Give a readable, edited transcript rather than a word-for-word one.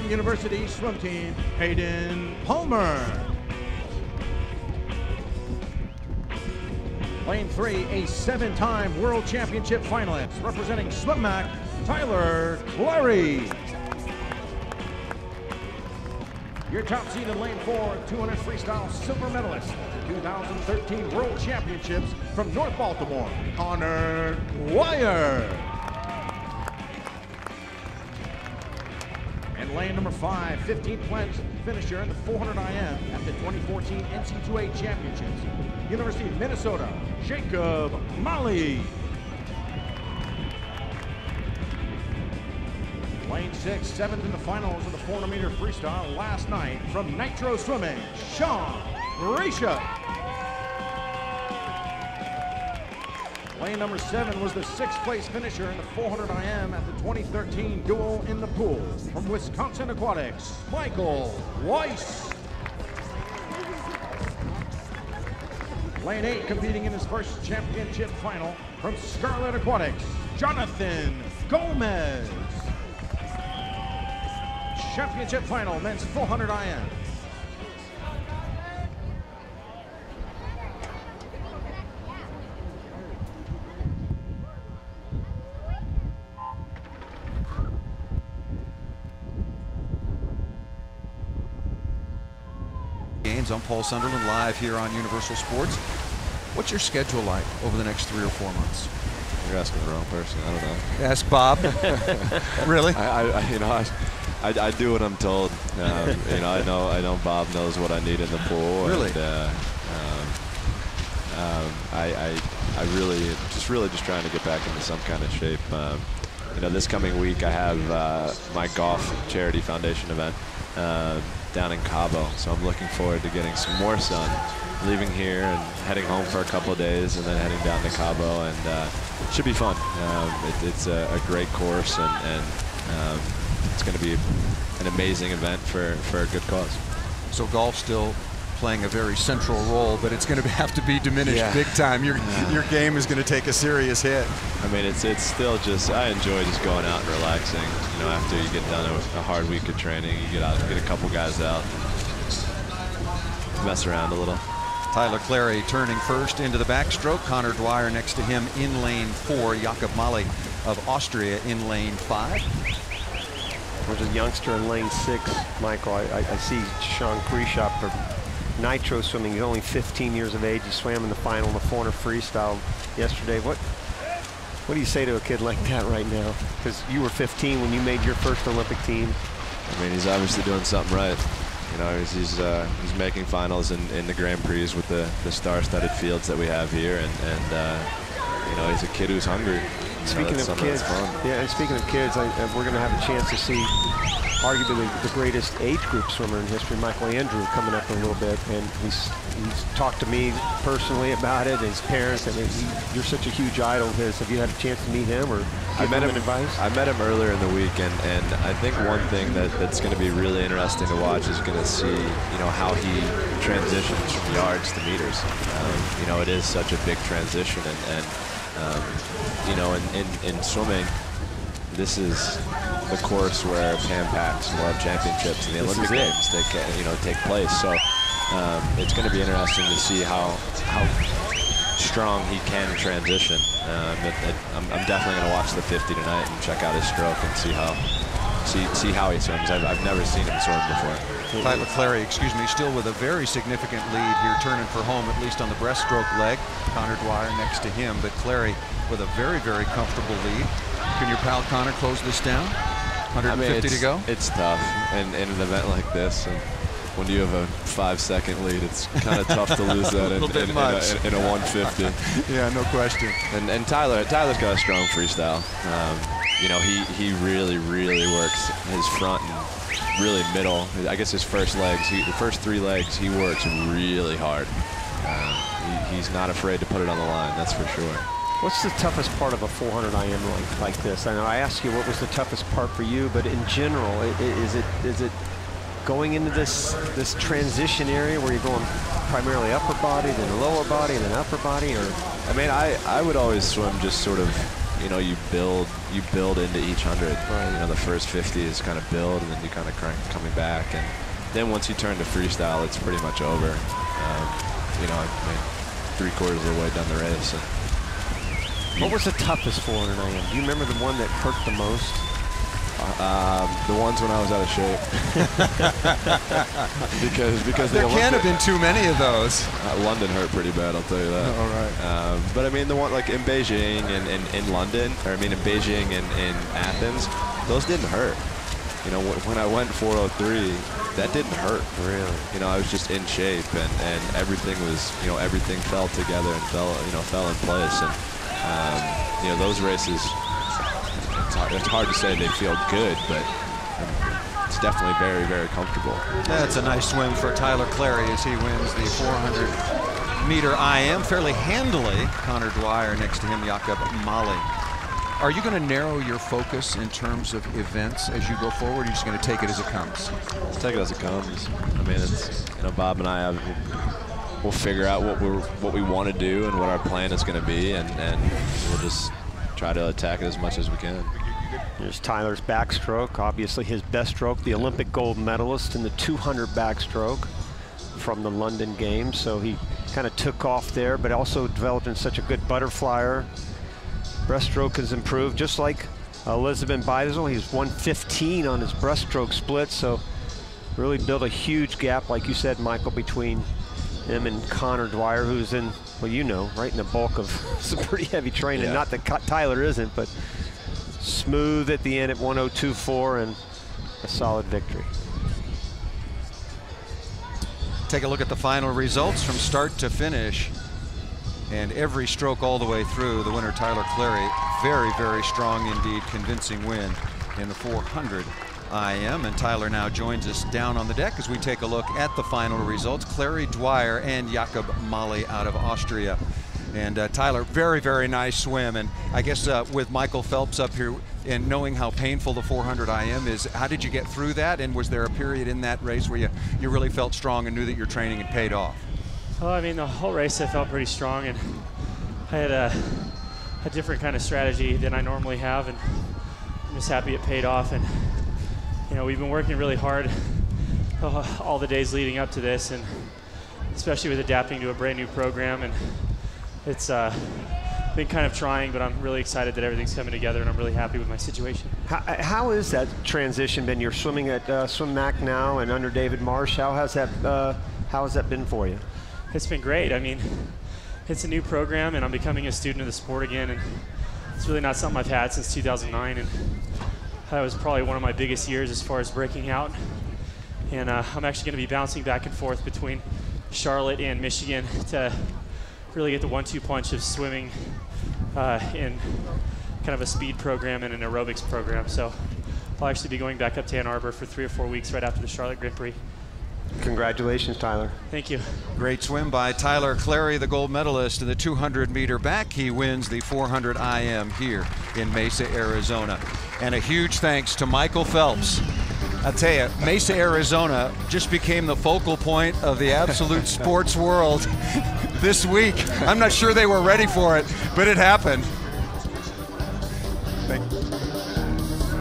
Western University swim team, Hayden Palmer. Lane 3, a 7-time World Championship finalist, representing SwimMac, Tyler Clary. Your top seed in Lane 4, 200 freestyle silver medalist, 2013 World Championships from North Baltimore, Connor Dwyer. And lane number 5, 15th place finisher in the 400 IM at the 2014 NC2A Championships, University of Minnesota, Jacob Malley. Lane 6, 7th in the finals of the 400-meter freestyle last night from Nitro Swimming, Sean Risha. Lane number 7 was the 6th place finisher in the 400 IM at the 2013 Duel in the Pool from Wisconsin Aquatics, Michael Weiss. Lane 8 competing in his first championship final from Scarlet Aquatics, Jonathan Gomez. Championship final, men's 400 IM. I'm Paul Sunderland, live here on Universal Sports. What's your schedule like over the next 3 or 4 months? You're asking the wrong person. I don't know. Ask Bob. Really? I do what I'm told. I know Bob knows what I need in the pool. Really? And, I really just trying to get back into some kind of shape. This coming week I have my golf charity foundation event down in Cabo, so I'm looking forward to getting some more sun, leaving here and heading home for a couple of days and then heading down to Cabo, and it should be fun. It's a great course, and it's going to be an amazing event for a good cause. So golf still playing a very central role, but it's going to have to be diminished big time. Your game is going to take a serious hit. I mean, it's still just, I enjoy just going out and relaxing. After you get done a hard week of training, you get out, get a couple guys out, mess around a little. Tyler Clary turning first into the backstroke. Connor Dwyer next to him in lane 4. Jakob Malley of Austria in lane 5. There's a youngster in lane 6, Michael. I see Sean Prisha from Nitro Swimming. He's only 15 years of age. He swam in the final in the 400 freestyle yesterday. What do you say to a kid like that right now? Because you were 15 when you made your first Olympic team. I mean, he's obviously doing something right. He's making finals in the Grand Prix with the star-studded fields that we have here, and he's a kid who's hungry. Speaking of kids, and speaking of kids, we're going to have a chance to see arguably the greatest age group swimmer in history, Michael Andrew, coming up in a little bit, and he's talked to me personally about it, his parents. I mean, you're such a huge idol of his. Have you had a chance to meet him or give him advice? I met him earlier in the week, and I think one thing that's going to be really interesting to watch is going to see, how he transitions from yards to meters. It is such a big transition, and in swimming, this is the course where Pan Pacs World Championships and the Olympic Games take place. So it's going to be interesting to see how strong he can transition. I'm definitely going to watch the 50 tonight and check out his stroke and see how he swims. I've never seen him swim before. Tyler Clary, still with a very significant lead here, turning for home, at least on the breaststroke leg. Connor Dwyer next to him, but Clary with a very, very comfortable lead. Can your pal Connor close this down? 150 to go? It's tough in an event like this. And when you have a 5-second lead, it's kind of tough to lose that in a 150. Yeah, no question. And Tyler's got a strong freestyle. He really works his front and really middle. I guess his first legs, the first 3 legs, he works really hard. He's not afraid to put it on the line, that's for sure. What's the toughest part of a 400 IM like this? I know I asked you what was the toughest part for you, but in general, is it going into this transition area where you're going primarily upper body, then lower body, and then upper body? Or I mean, I would always swim just sort of you know, you build into each 100. Right. You know, the first 50 is kind of build, and then you kind of crank coming back, and then once you turn to freestyle, it's pretty much over. You know, I mean, 3/4 of the way down the race. And what was the toughest 400 IM? Do you remember the one that hurt the most? The ones when I was out of shape. because there can't have been too many of those. London hurt pretty bad, I'll tell you that. All right. But I mean, the one like in Beijing and in London, or I mean in Beijing and in Athens, those didn't hurt. You know, when I went 403, that didn't hurt. Really? You know, I was just in shape, and everything was, you know, everything fell together and fell in place. And you know, those races, it's hard to say they feel good, but it's definitely very, very comfortable. That's a nice swim for Tyler Clary as he wins the 400-meter IM fairly handily. Connor Dwyer next to him, Jakob Mali. Are you going to narrow your focus in terms of events as you go forward? Or are you just going to take it as it comes? Just take it as it comes. I mean, it's, you know, Bob and I we'll figure out what we want to do and what our plan is going to be, and we'll just try to attack it as much as we can. Here's Tyler's backstroke, obviously his best stroke, the Olympic gold medalist in the 200 backstroke from the London Games. So he kind of took off there, but also developed in such a good butterflyer. Breaststroke has improved, just like Elizabeth Beisel. He's 115 on his breaststroke split, so really built a huge gap, like you said, Michael, between him and Connor Dwyer, who's in, well, you know, right in the bulk of some pretty heavy training. Yeah. Not that Tyler isn't, but smooth at the end at 102.4 and a solid victory. Take a look at the final results from start to finish. And every stroke all the way through, the winner, Tyler Clary, very, very strong indeed, convincing win in the 400 IM. And Tyler now joins us down on the deck as we take a look at the final results. Clary, Dwyer, and Jakob Mali out of Austria. And Tyler, very, very nice swim. And I guess with Michael Phelps up here and knowing how painful the 400 IM is, how did you get through that? And was there a period in that race where you really felt strong and knew that your training had paid off? Well, I mean, the whole race I felt pretty strong, and I had a different kind of strategy than I normally have, and I'm just happy it paid off. And you know, we've been working really hard all the days leading up to this, and especially with adapting to a brand new program, and it's been kind of trying, but I'm really excited that everything's coming together, and I'm really happy with my situation. How is that transition been? You're swimming at Swim Mac now and under David Marsh. How has that been for you? It's been great. I mean, it's a new program, and I'm becoming a student of the sport again, and it's really not something I've had since 2009, and that was probably one of my biggest years as far as breaking out. And I'm actually going to be bouncing back and forth between Charlotte and Michigan to really get the 1-2 punch of swimming in kind of a speed program and an aerobics program. So I'll actually be going back up to Ann Arbor for 3 or 4 weeks right after the Charlotte Grand Prix. Congratulations, Tyler. Thank you. Great swim by Tyler Clary, the gold medalist in the 200-meter back. He wins the 400 IM here in Mesa, Arizona. And a huge thanks to Michael Phelps. I'll tell you, Mesa, Arizona just became the focal point of the absolute sports world this week. I'm not sure they were ready for it, but it happened. Thank you.